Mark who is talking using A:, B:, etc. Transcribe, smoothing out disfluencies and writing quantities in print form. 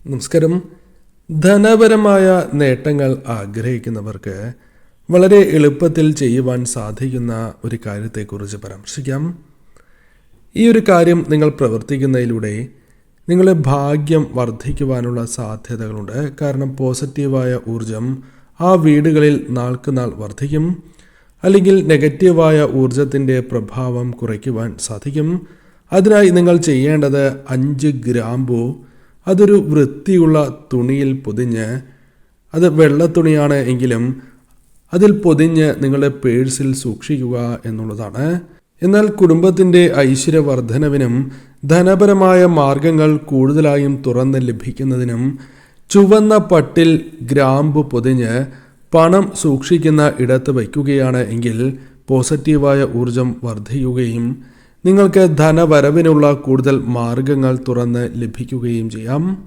A: നമസ്കാരം. ധനപരമായ നേട്ടങ്ങൾ ആഗ്രഹിക്കുന്നവർക്ക് വളരെ എളുപ്പത്തിൽ ചെയ്യുവാൻ സാധിക്കുന്ന ഒരു കാര്യത്തെക്കുറിച്ച് പരാമർശിക്കാം. ഈ ഒരു കാര്യം നിങ്ങൾ പ്രവർത്തിക്കുന്നതിലൂടെ നിങ്ങളുടെ ഭാഗ്യം വർദ്ധിക്കുവാനുള്ള സാധ്യതകളുണ്ട്. കാരണം പോസിറ്റീവായ ഊർജം ആ വീടുകളിൽ നാൾക്ക് നാൾ വർദ്ധിക്കും. അല്ലെങ്കിൽ നെഗറ്റീവായ ഊർജത്തിൻ്റെ പ്രഭാവം കുറയ്ക്കുവാൻ സാധിക്കും. അതിനായി നിങ്ങൾ ചെയ്യേണ്ടത് 5 ഗ്രാമ്പു അതൊരു വൃത്തിയുള്ള തുണിയിൽ പൊതിഞ്ഞ്, അത് വെള്ളത്തുണിയാണ് എങ്കിലും അതിൽ പൊതിഞ്ഞ് നിങ്ങളുടെ പേഴ്സിൽ സൂക്ഷിക്കുക എന്നുള്ളതാണ്. എന്നാൽ കുടുംബത്തിൻ്റെ ഐശ്വര്യവർദ്ധനവിനും ധനപരമായ മാർഗങ്ങൾ കൂടുതലായും തുറന്ന് ലഭിക്കുന്നതിനും ചുവന്ന പട്ടിൽ ഗ്രാമ്പു പൊതിഞ്ഞ് പണം സൂക്ഷിക്കുന്ന ഇടത്ത് വയ്ക്കുകയാണ് എങ്കിൽ പോസിറ്റീവായ ഊർജം വർദ്ധിക്കുകയും നിങ്ങൾക്ക് ധനവരവിനുള്ള കൂടുതൽ മാർഗങ്ങൾ തുറന്ന് ലഭിക്കുകയും ചെയ്യാം.